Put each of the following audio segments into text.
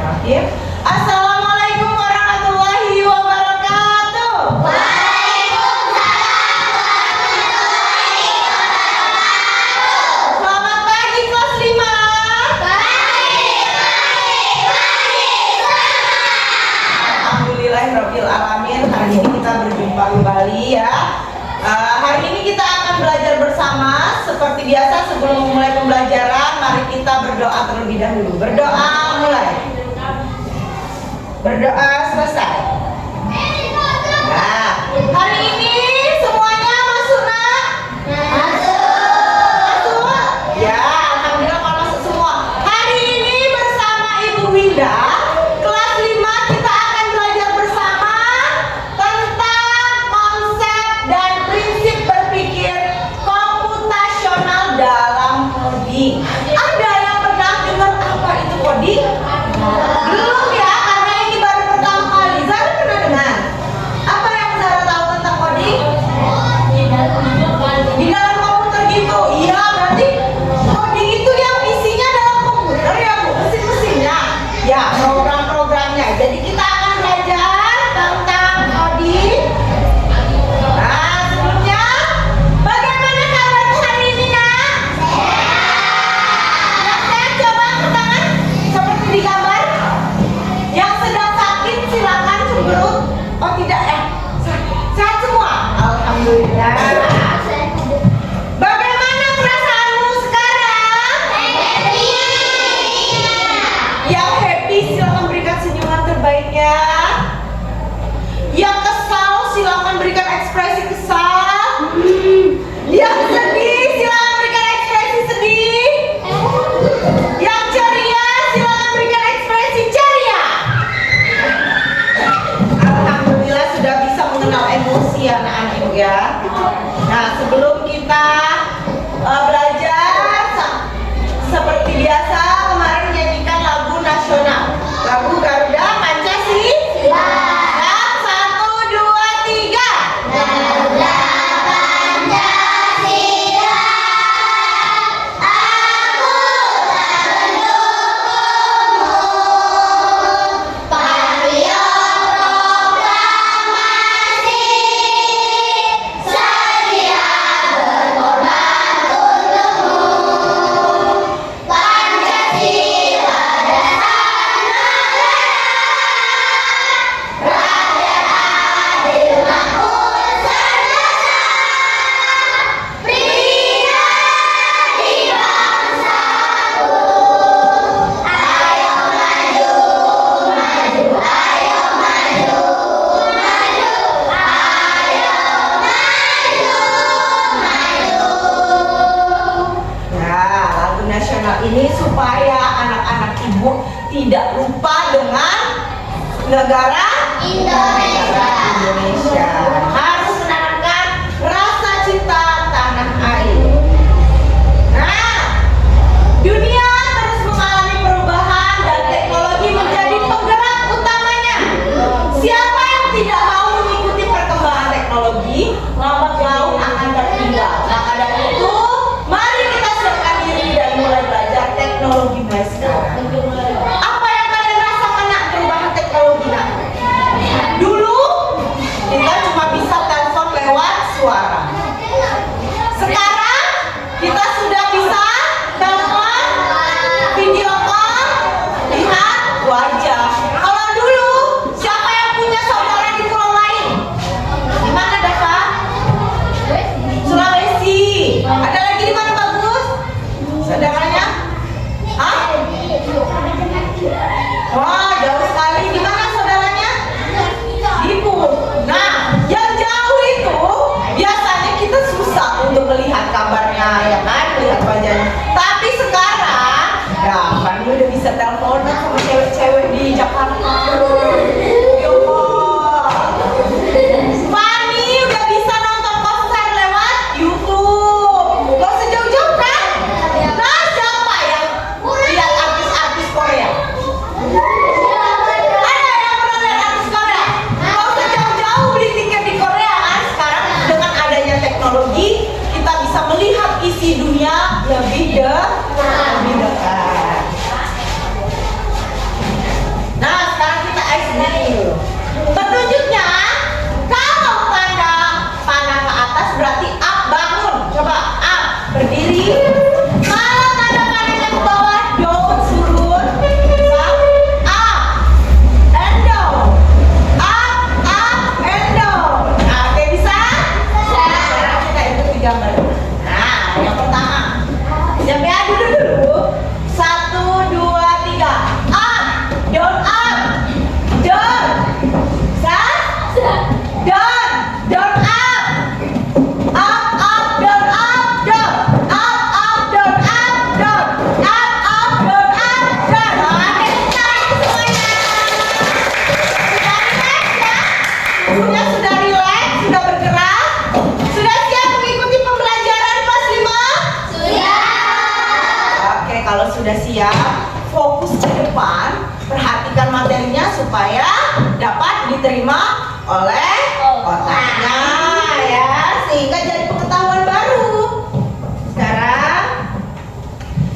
Bismillahirrahmanirrahim. Assalamualaikum warahmatullahi wabarakatuh. Waalaikumsalam warahmatullahi wabarakatuh. Selamat pagi kelas 5. Alhamdulillahirabbil alamin. Hari ini kita berjumpa kembali ya. Hari ini kita akan belajar bersama. Seperti biasa sebelum memulai pembelajaran, mari kita berdoa terlebih dahulu. Berdoa mulai. Berdoa selesai. Nah, hari ini semuanya masuk nak? Masuk. Ya, alhamdulillah kalau masuk semua. Hari ini bersama Ibu Winda, kelas 5 kita akan belajar bersama tentang konsep dan prinsip berpikir komputasional dalam coding. Ada yang pernah dengar apa itu coding? Belum ya, karena ini baru pertama kali. Zara pernah dengar? Apa yang Zara tahu tentang coding? Di dalam komputer gitu. Iya, berarti coding itu yang isinya dalam komputer ya, Bu, mesin-mesinnya. Ya, program-programnya. Jadi kita akan belajar tentang coding. Nah, sebelumnya bagaimana kabarmu hari ini, Nak? Yang sehat coba angkat tangan seperti di gambar. Yang sedang sakit silakan cemberut. Oh tidak ya? Sehat semua? Alhamdulillah. Bagaimana perasaanmu sekarang? Yang happy silakan berikan senyuman terbaiknya. Yang kesal silakan berikan ekspresi kesal. Yang sedih silakan berikan ekspresi sedih. Yang ceria silakan berikan ekspresi ceria. Alhamdulillah sudah bisa mengenal emosi anak-anak ibu ya. Nah, sebelum kita belajar seperti biasa kemarin menyanyikan lagu nasional, lagu Garuda Pancasila. Dan 1, 2, 3. Garuda Pancasila, aku tak mendukungmu. Patriot proklamasi, sedia berkorban untukmu. Pancasila dasar negara, rakyat adil makmur serdeka, pribadi bangsaku. Ayo maju, maju, ayo maju, maju, ayo maju. Nah, lagu nasional ini supaya anak-anak ibu tidak lupa dengan negara Indonesia. Indonesia. Harus menanamkan rasa cinta tanah air. Nah, dunia terus mengalami perubahan dan teknologi menjadi penggerak utamanya. Siapa yang tidak mau mengikuti perkembangan teknologi, lambat laun akan tertinggal. Maka dari itu, mari kita siapkan diri dan mulai belajar teknologi mulai sekarang. Apa yang kalian rasakan nak perubahan teknologi nak? Dulu kita cuma bisa telepon lewat suara. Sekarang kita sudah bisa telepon, video call, lihat wajah. Kalau dulu siapa yang punya saudara di pulau lain? Di mana Dava? Sulawesi. Ada lagi di mana Bagus? Saudaranya? Hah? Wah, jauh sekali. Di mana saudaranya? Di Ibu. Nah, yang jauh itu biasanya kita susah untuk melihat kabarnya, ya kan? Melihat wajahnya. Tapi sekarang, ya, Fani udah bisa teleponan sama cewek-cewek di Jakarta. Video call. Fani udah bisa nonton konser lewat YouTube. Gak usah jauh-jauh kan? Nah, siapa yang lihat artis-artis Korea? Ada yang pernah lihat artis Korea? Gak usah jauh-jauh beli tiket di Korea kan? Sekarang dengan adanya teknologi kita bisa melihat isi dunia lebih dekat. dapat diterima oleh otaknya ya, sehingga jadi pengetahuan baru. Sekarang,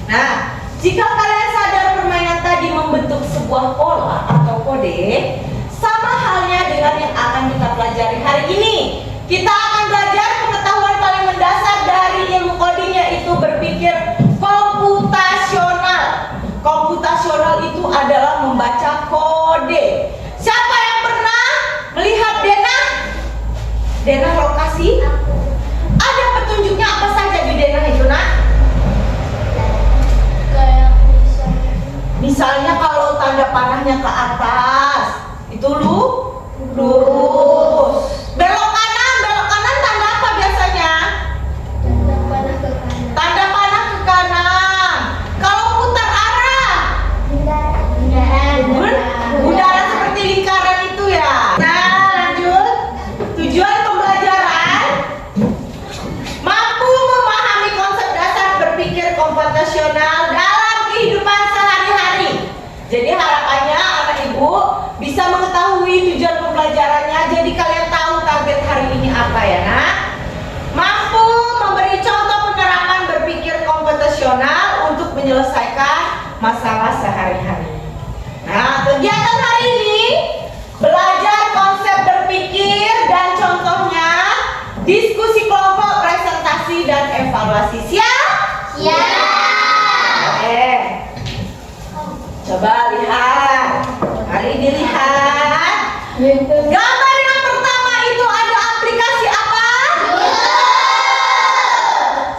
nah, jika kalian sadar permainan tadi membentuk sebuah pola atau kode, sama halnya dengan yang akan kita pelajari hari ini. Kita akan belajar pengetahuan paling mendasar dari ilmu coding, yaitu berpikir komputasional. Komputasional itu adalah membaca kode. Siapa yang pernah melihat denah? Denah lokasi? Ada petunjuknya apa saja di denah itu, nak? Misalnya kalau tanda panahnya ke atas, itu lurus. Belok kanan tanda apa biasanya? Tanda panah ke kanan. Kalau putar arah, udara seperti lingkaran itu ya. Nah, lanjut. Tujuan pembelajaran mampu memahami konsep dasar berpikir komputasional dalam kehidupan sehari-hari. Jadi harapannya anak ibu bisa mengetahui tujuan pembelajarannya. Jadi kalian tahu target hari ini apa ya, nak? Mampu memberi contoh penerapan berpikir komputasional untuk menyelesaikan masalah sehari-hari. Nah, kegiatan hari ini belajar konsep berpikir dan contohnya, diskusi kelompok, presentasi dan evaluasi. Siap? Oke. Coba lihat. Mari dilihat. Gambar yang pertama itu ada aplikasi apa?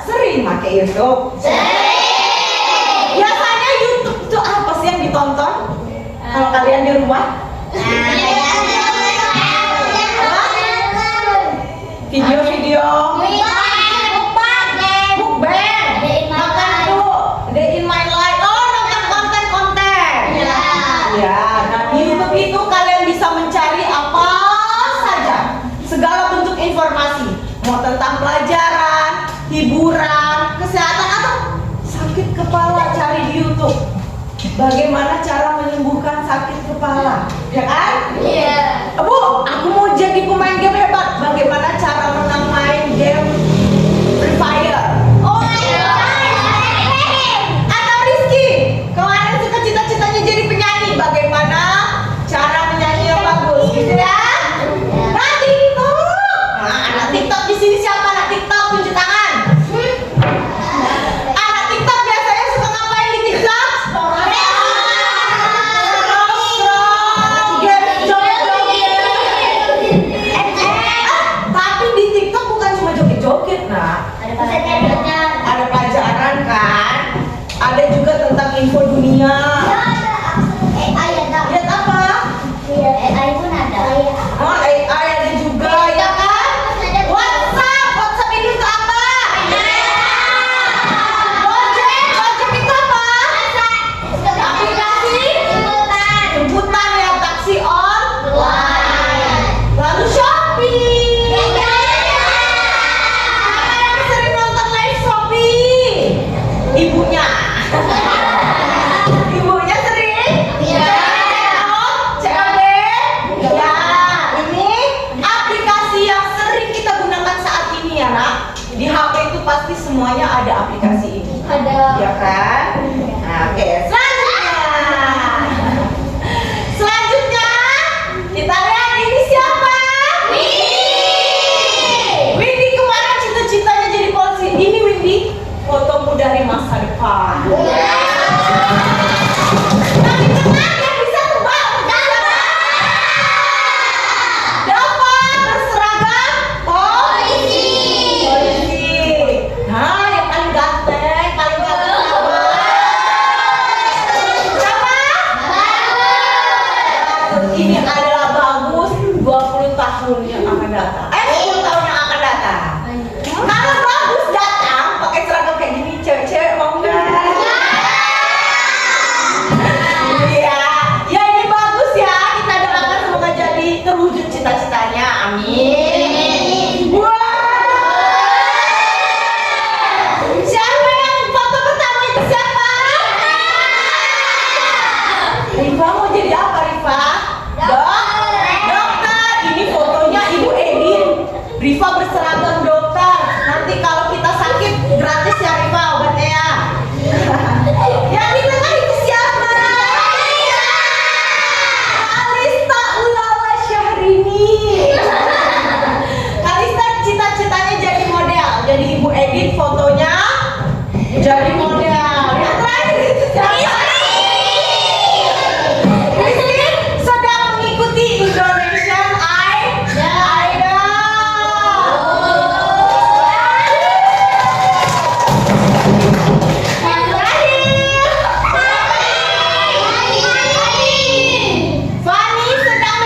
Sering pakai YouTube? Biasanya YouTube itu apa sih yang ditonton? Kalau kalian di rumah? Video-video mukbang, makan tuh, day in my life. Oh, nonton konten-konten. Ya, nah di YouTube itu kalian bisa mencari apa saja, segala bentuk informasi, mau tentang pelajaran, hiburan, kesehatan atau sakit kepala, cari di YouTube. Bagaimana cara menyembuhkan sakit kepala, ya kan? Bu, aku mau jadi pemain game hebat. Bagaimana cara menang main game Free Fire? Atau Rizky, kemarin suka cita-citanya jadi penyanyi. Bagaimana cara menyanyi yang bagus, gitu ya? Nah, TikTok. Nah, anak TikTok di sini siapa anak TikTok? Tunjuk tangan. Anak TikTok biasanya suka ngapain di TikTok? Scroll, game joget-joget. Rifa berseragam dokter. Nanti kalau kita sakit gratis ya Rifa obatnya ya. Yang di tengah itu siapa? Kalista Ulala Syahrini. Kalista cita-citanya jadi model. Jadi Ibu edit fotonya jadi model. Yang terakhir itu siapa? Christine sedang mengikuti Indonesian Idol. Fani sedang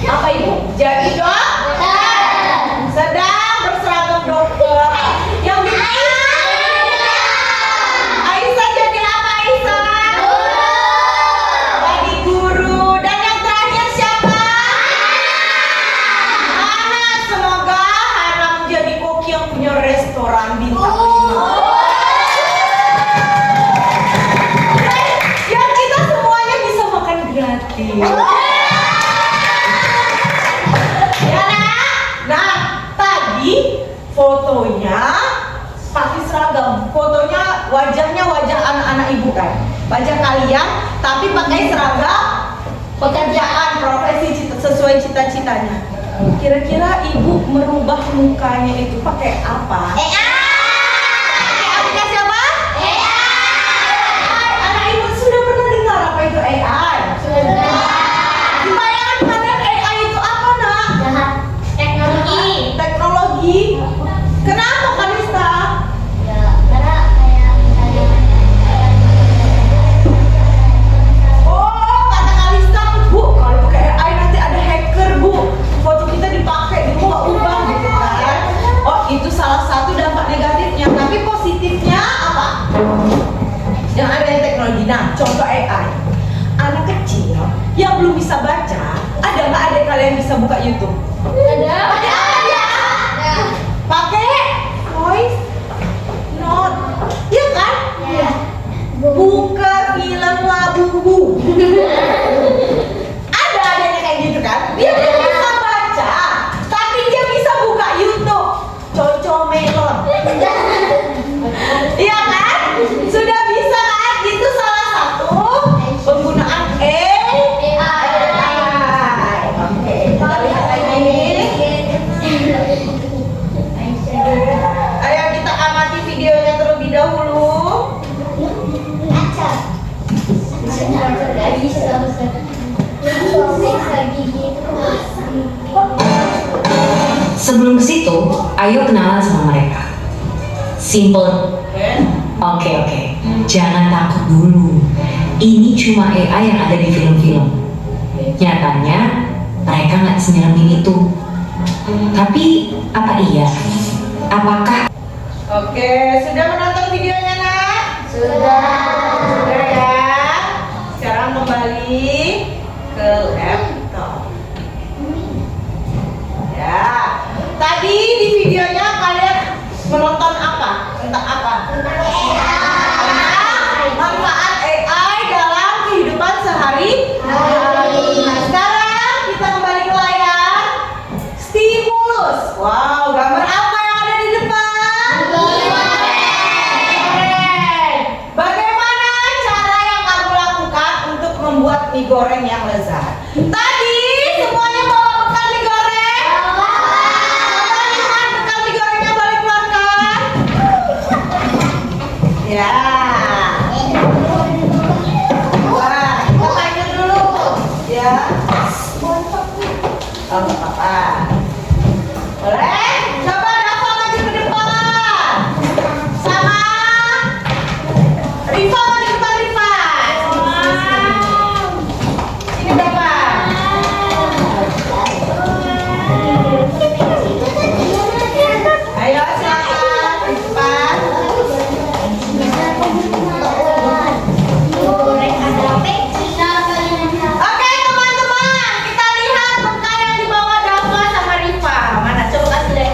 apa ibu? Jadi dokter. Sedang berseragam dokter. Yang di Aisyah jadi apa Aisyah? Jadi guru. Dan yang terakhir siapa? Hana. Semoga Hana menjadi koki yang punya restoran bintang 5. Yang kita semuanya bisa makan gratis. Ya nak? Nah, tadi fotonya pakai seragam. Fotonya wajahnya wajah anak-anak ibu kan. Wajah kalian, tapi pakai seragam pekerjaan, profesi sesuai cita-citanya. Kira-kira ibu merubah mukanya itu pakai apa? Pakai aplikasi apa? Anak ibu sudah pernah dengar apa itu AI? Di bayangan kalian AI itu apa nak? Teknologi. Kenapa Kalista? Oh, kata Kalista, Bu, kalau pakai AI nanti ada hacker, Bu. Foto kita dipakai, diubah-ubah gitu kan. Oh, itu salah satu dampak negatifnya. Tapi positifnya apa? Yang ada yang teknologi. Nah, contoh AI. Anak kecil yang belum bisa baca, ada nggak adik kalian bisa buka YouTube? Pakai apa ya? Pakai voice note, iya kan? Buka film Labubu. Ada adanya kayak gitu kan? Dia belum bisa baca, tapi dia bisa buka YouTube. Cocomelon. Iya kan? Sudah bisa kan? Itu salah satu penggunaan AI. Oke, kita lihat lagi. Ayo kita amati videonya terlebih dahulu. Sebelum ke situ, ayo kenalan sama mereka. Simple. Oke. Jangan takut dulu. Ini cuma AI yang ada di film-film. Nyatanya, mereka nggak senyelamin itu. Tapi, apa iya? Apakah Oke, sudah menonton videonya nak? Sudah. Sudah ya. Sekarang kembali ke laptop. Ya. Tadi di videonya kalian menonton apa? Tentang apa? Tentang manfaat AI dalam kehidupan sehari-hari. Nah, sekarang kita kembali ke layar. Stimulus. Wow, gambar apa yang ada di depan? Goreng. Bagaimana cara yang kamu lakukan untuk membuat mie goreng yang lezat? Tadi semuanya bawa bekal mie goreng. Coba lihat bekal mie gorengnya boleh keluarkan. Ya. Wah, kita tanya dulu. Ya. Oh, nggak apa-apa. Boleh? Coba Dafa maju ke depan. Sama Rifa maju ke depan Rifa. Sini Dafa. Ayo silakan ke depan. Oke teman-teman, kita lihat bekal yang dibawa Dafa sama Rifa. Mana coba kasih lihat.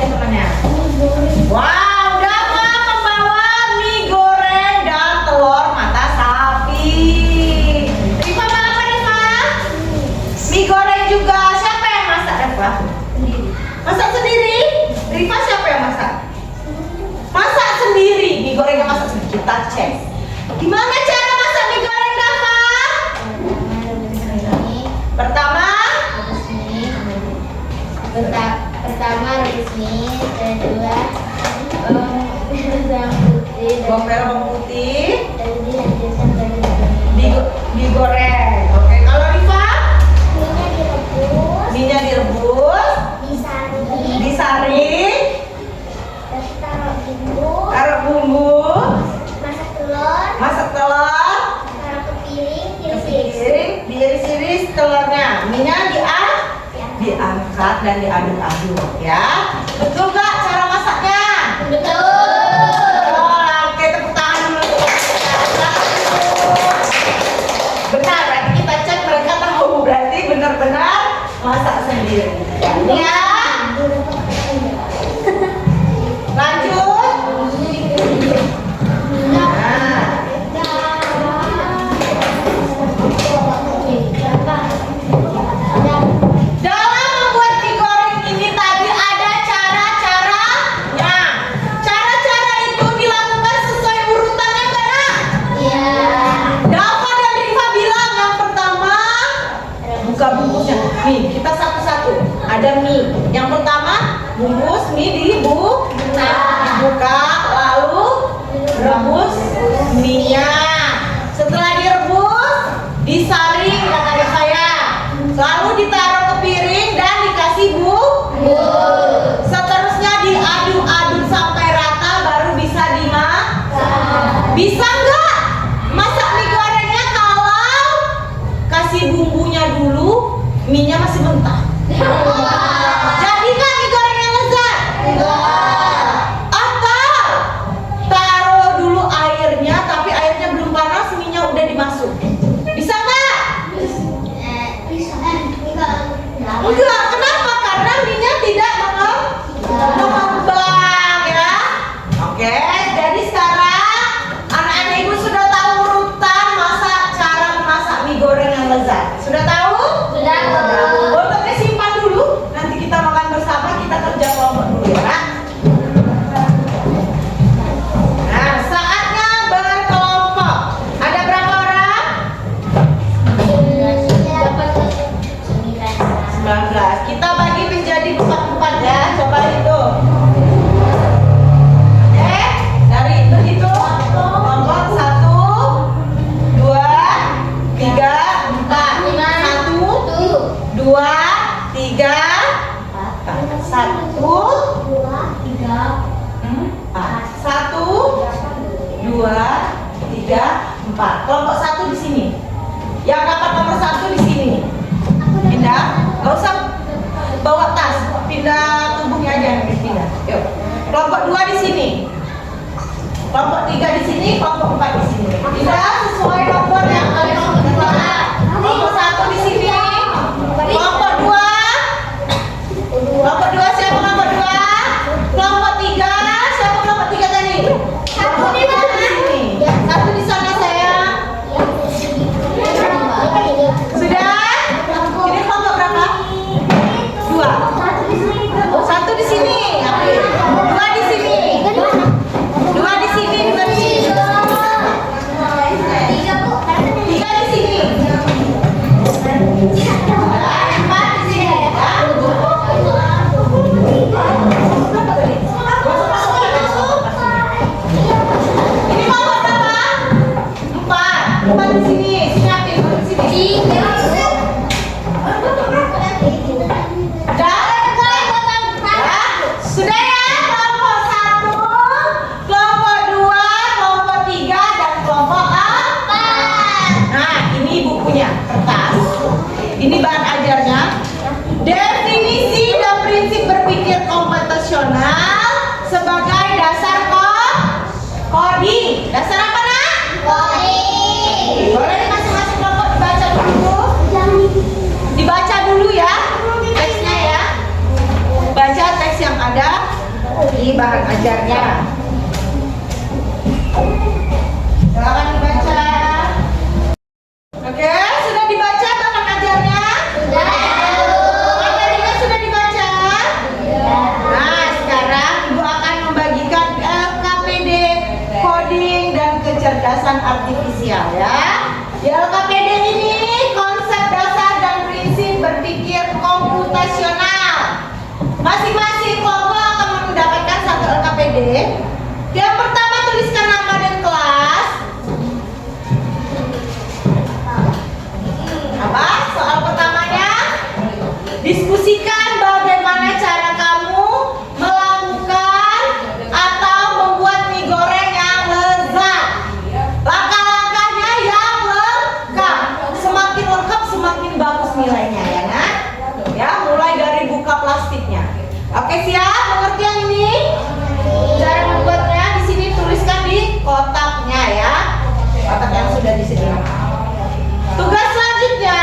goreng yang masak sendiri. Kita cek. Gimana cara masak mie goreng, Dava? Pertama, Pertama rebus mie, kedua bawang putih, bawang merah, bawang putih, dan dihancurkan dari digoreng. Oke, kalau Riva, minyak direbus, minyak direbus, disaring, terus taruh bumbu, masak telur, taruh ke piring, diiris-iris telurnya. Minyak diangkat dan diaduk-aduk ya. Betul nggak cara masaknya? Oke, tepuk tangan dulu. Benar, berarti kita cek mereka tahu, berarti benar-benar masak sendiri. Ya. Lanjut. Nah, dalam membuat mie goreng ini tadi ada cara-caranya. Cara-cara itu dilakukan sesuai urutannya nggak, Nak? Dava dan Riva bilang yang pertama buka bungkusnya. Nih, kita satu-satu. Ada mie. Yang pertama bungkus mie dibuka, lalu rebus minyak. Setelah direbus, disaring kata saya. Lalu ditaruh ke piring dan dikasih bumbu. Seterusnya diaduk-aduk sampai rata baru bisa dimasak. Bisa nggak masak mie gorengnya kalau kasih bumbunya dulu, minyak masih mentah? Jadi nggak mie goreng yang lezat? Atau taruh dulu airnya, tapi airnya belum panas, minyak udah dimasuk? Bisa nggak? Enggak, kenapa? Karena minyak tidak mengembang ya. Oke, jadi sekarang anak-anak ibu sudah tahu urutan cara memasak mie goreng yang lezat. Sudah tahu? Botolnya simpan dulu, nanti kita makan bersama, kita kerja kelompok dulu ya, Nak. Nah, saatnya berkelompok. Ada berapa orang? 19. Kita bagi menjadi 4-4 ya. Coba hitung. Dari itu kelompok 1, 2, 3, 4. 1, 2, 3, 1, 2, 3, 4. Kelompok 1 di sini. Yang dapat nomor 1 di sini. Pindah, nggak usah bawa tas, pindah tubuhnya aja yang pindah. Yuk. Kelompok 2 di sini. Kelompok 3 di sini, kelompok 4 di sini. Pindah sesuai nomor yang kalian keluar. Kelompok 1 di sini. Kelompok 2. Kelompok 2 siapa kelompok 2? Kelompok 3, siapa kelompok 3 tadi? Satu di sini. Satu di sana sayang. Sudah? Ini kelompok berapa? 2. Satu di sini. 2 di sini. 2 di sini, 2 di sini. 3 di sini. 4 di sini. Ini kelompok berapa? 4. 4 di sini. Siapin di sini. Sudah ya, kelompok 1, kelompok 2, kelompok 3, dan kelompok 4. Nah, ini bukunya, kertas. Ini bahan ajarnya. Definisi dan prinsip berpikir komputasional sebagai dasar coding. Dasar apa, Nak? Boleh di masing-masing kelompok dibaca dulu. Dibaca dulu ya, teksnya ya. Baca teks yang ada di bahan ajarnya. Silakan dibaca. Oke, sudah dibaca bahan ajarnya? Materinya sudah dibaca? Nah, sekarang Ibu akan membagikan LKPD kode Yang pertama tuliskan nama dan kelas. Apa? Soal pertamanya, diskusikan bagaimana cara kamu melakukan atau membuat mie goreng yang lezat. Langkah-langkahnya yang lengkap. Semakin lengkap semakin bagus nilainya ya nak. Ya, mulai dari buka plastiknya. Oke, siap? Mengerti yang ini? Cara membuatnya di sini tuliskan di kotaknya ya. Kotak yang sudah disediakan. Tugas selanjutnya,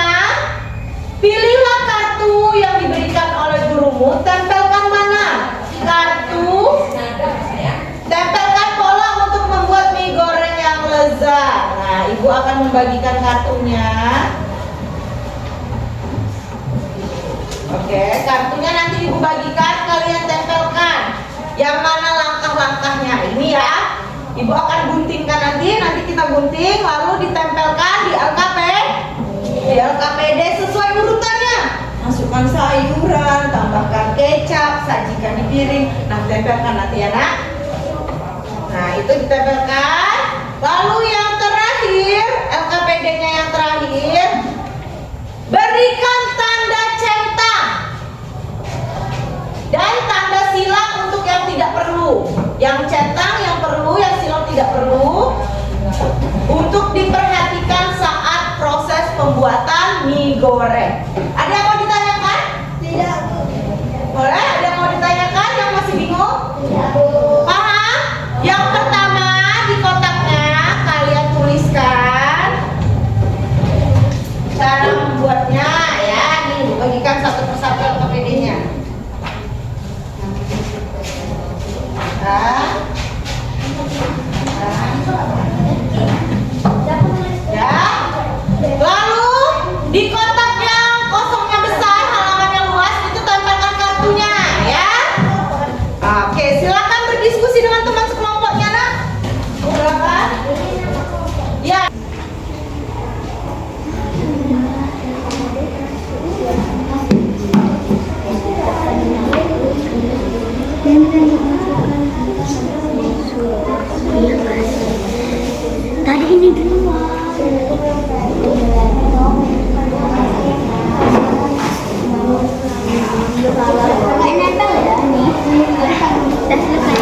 pilihlah kartu yang diberikan oleh gurumu, tempelkan mana? Kartu, tempelkan pola untuk membuat mie goreng yang lezat. Nah, ibu akan membagikan kartunya. Oke, kartunya nanti ibu bagikan, kalian tempelkan. Yang mana langkah-langkahnya ini ya. Ibu akan guntingkan nanti kita gunting, lalu ditempelkan di LKPD sesuai urutannya. Masukkan sayuran, tambahkan kecap, sajikan di piring. Nah, tempelkan nanti ya nak. Nah, itu ditempelkan. Lalu yang terakhir, LKPD-nya yang terakhir, berikan tanda centang dan tanda silang untuk yang tidak perlu. Yang centang yang perlu, yang silang tidak perlu. Untuk diperhatikan saat proses pembuatan mie goreng. Ada yang mau ditanyakan? Tidak, Bu. Boleh? Ada yang mau ditanyakan yang masih bingung? Tidak, Bu. Paham? Yang pertama di kotaknya kalian tuliskan cara membuatnya ya. Nih, bagikan satu persatu LKPD-nya. Ya. Lalu di kotak yang kosongnya besar, halamannya luas, itu tempelkan kartunya ya. Oke, silakan berdiskusi dengan teman sekelompoknya nak. Silakan. Ya. Tadi ini dulu. Pakai nempel ya nih. Udah selesai.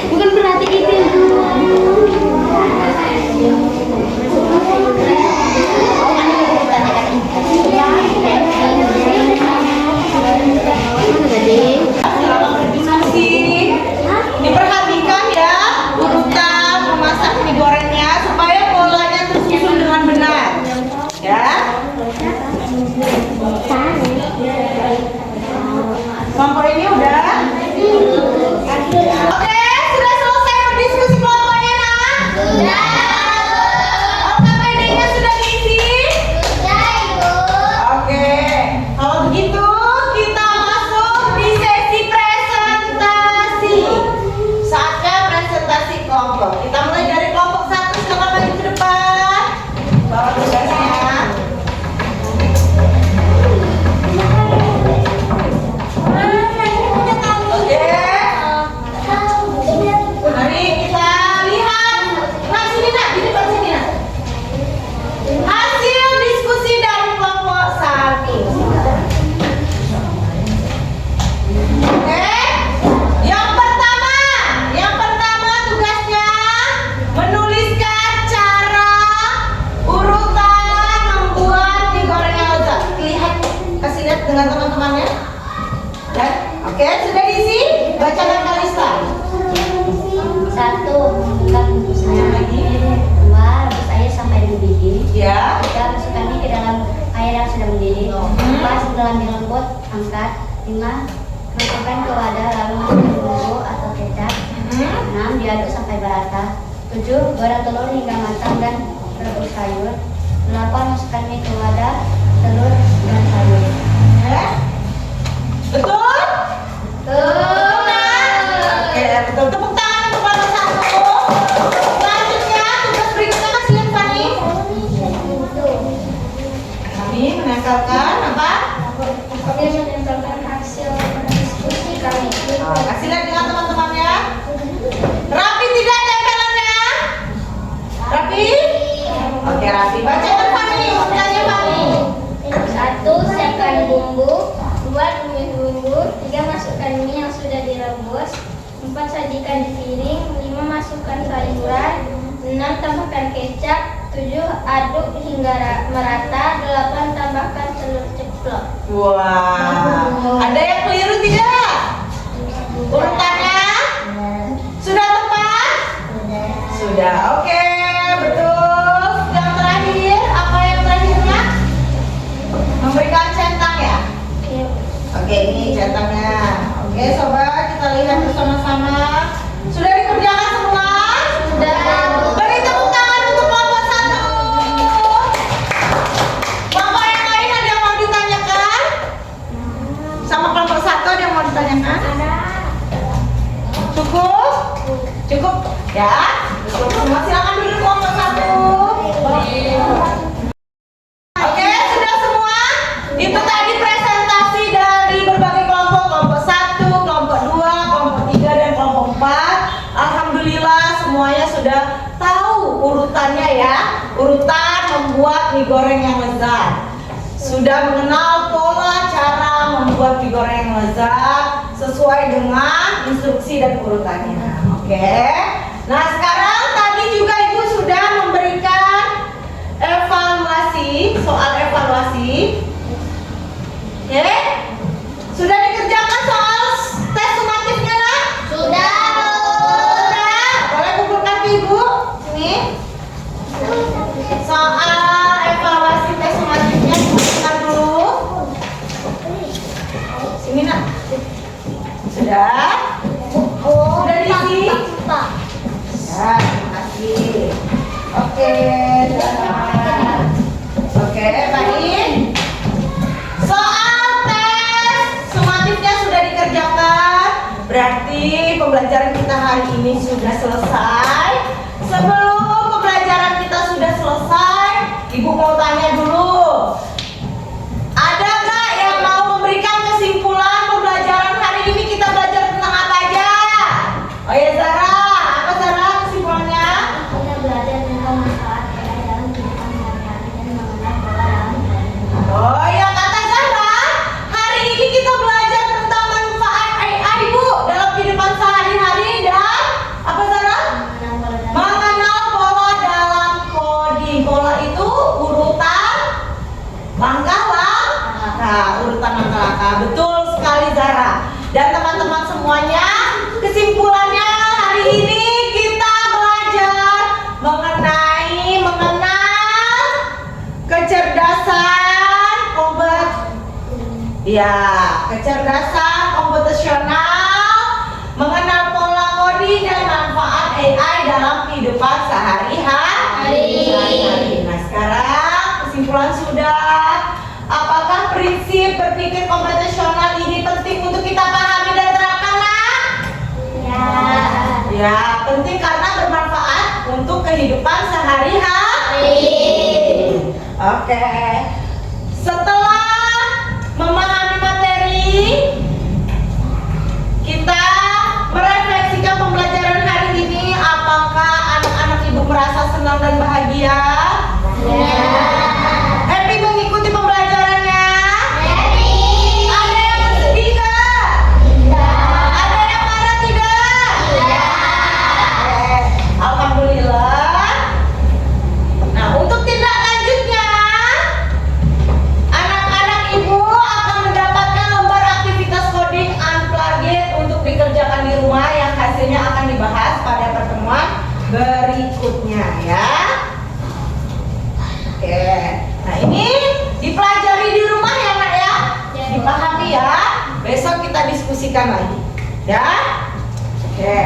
Bukan berarti itu. Silakan berdiskusi. Diperhatikan ya urutan memasak mie gorengnya supaya polanya tersusun dengan benar. Ya. Kelompok ini udah? Oke, sudah selesai berdiskusi kelompoknya nak? Sudah. LKPD-nya sudah diisi? Oke, kalau begitu kita masuk di sesi presentasi. Saatnya presentasi kelompok. Kita mulai dari kelompok 1, silakan maju ke depan. Bawa tugasnya. Oke. Mari kita lihat. Nah, sini nak, di depan sini nak. Hasil diskusi dari kelompok 1. Oke. Yang pertama tugasnya menuliskan cara urutan membuat mie goreng yang lezat. Kasih lihat dengan teman-temannya. Dan oke, sudah diisi? Bacakan Kalista. 1. Buka bungkus Yang lagi. 2. Rebus air sampai mendidih. Ya. 3. Masukkan mie ke dalam air yang sudah mendidih. 4. Setelah mie lembut, angkat. 5. Masukkan ke wadah lalu masukkan bumbu atau kecap. 6. Diaduk sampai merata. 7. Goreng telur hingga matang dan rebus sayur. 8. Masukkan mie ke wadah, telur dan sayur. Eh? Betul? Betul kan? Oke, betul. Tepuk tangan untuk kelompok 1. Selanjutnya tugas berikutnya kasih lihat Fani. Kami menempelkan apa? Kami menempelkan hasil diskusi kami. Kasih lihat dengan teman-temannya. Rapi tidak tempelannya? Rapi? Oke, rapi. Bacakan Fani, urutannya Fani. 1. Siapkan bumbu. 2. Tumis bumbu. 3. Masukkan mie yang sudah direbus. 4. Sajikan di piring. 5. Masukkan sayuran. 6. Tambahkan kecap. 7. Aduk hingga merata. 8. Tambahkan telur ceplok. Wah, ada yang keliru tidak? Urutannya sudah tepat? Sudah, oke, betul. Yang terakhir, apa yang terakhirnya? Memberikan centang ya? Oke, ini centangnya. Oke, sobat, kita lihat bersama-sama. Sudah dikerjakan semua? Sudah. Beri tepuk tangan untuk kelompok 1. Kelompok yang lain ada yang mau ditanyakan? Sama kelompok 1 ada yang mau ditanyakan? Cukup? Cukup? Ya? Cukup semua. Silakan duduk kelompok 1. Oke, sudah semua? Itu tadi presentasi dari berbagai kelompok. Kelompok 1, kelompok 2, kelompok 3, dan kelompok 4. Alhamdulillah semuanya sudah tahu urutannya ya. Urutan membuat mie goreng yang lezat. Sudah mengenal pola cara membuat mie goreng yang lezat sesuai dengan instruksi dan urutannya. Oke. Nah, sekarang tadi juga Ibu sudah memberikan evaluasi, soal evaluasi. Oke. Sudah dikerjakan soal tes sumatifnya, Nak? Sudah. Sudah. Boleh kumpulkan ke Ibu? Sini. Soal evaluasi tes sumatifnya kumpulkan dulu. Sini, Nak. Sudah? Sudah diisi? Ya, terima kasih. Oke, selamat. Oke, baik. Soal tes sumatifnya sudah dikerjakan. Berarti pembelajaran kita hari ini sudah selesai. Sebelum pembelajaran kita sudah selesai, Ibu mau tanya dulu. Ada nggak yang mau memberikan kesimpulan pembelajaran hari ini kita belajar tentang apa aja? Oh ya Zara, apa Zara kesimpulannya? Kita belajar tentang manfaat AI dalam kehidupan sehari-hari dan mengenal pola dalam belajar. Oh ya kata Zara, hari ini kita belajar tentang manfaat AI Bu dalam kehidupan sehari-hari dan apa Zara? Mengenal pola dalam coding. Pola itu urutan langkah-langkah, urutan langkah-langkah. Betul sekali Zara. Dan teman-teman semuanya, kesimpulannya hari ini kita belajar mengenal kecerdasan kecerdasan komputasional, mengenal pola coding dan manfaat AI dalam kehidupan sehari-hari. Nah, sekarang kesimpulan sudah. Apakah prinsip berpikir komputasional ini penting untuk kita pahami dan terapkan, Nak? Ya, penting karena bermanfaat untuk kehidupan sehari-hari. Oke. Setelah memahami materi, kita merefleksikan pembelajaran hari ini. Apakah anak-anak Ibu merasa senang dan bahagia? Happy mengikuti pembelajarannya? Ada yang bersedih nggak? Ada yang marah tidak? Oke. Alhamdulillah. Nah, untuk tindak lanjutnya, anak-anak Ibu akan mendapatkan lembar aktivitas coding unplugged untuk dikerjakan di rumah yang hasilnya akan dibahas pada pertemuan berikutnya ya. Oke. Nah, ini dipelajari di rumah ya, Nak ya. Dipahami ya. Besok kita diskusikan lagi. Ya. Oke.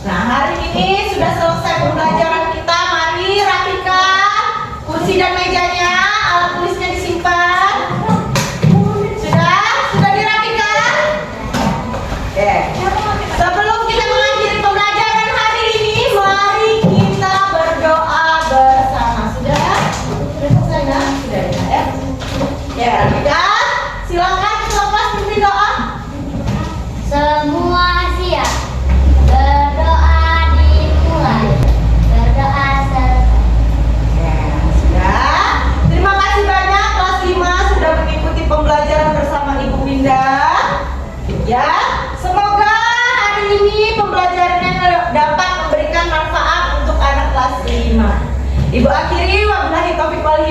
Nah, hari ini sudah selesai pembelajaran kita. Mari rapikan kursi dan mejanya, alat tulisnya disimpan. Sudah? kelas 5. Ibu akhiri wabillahi taufiq wal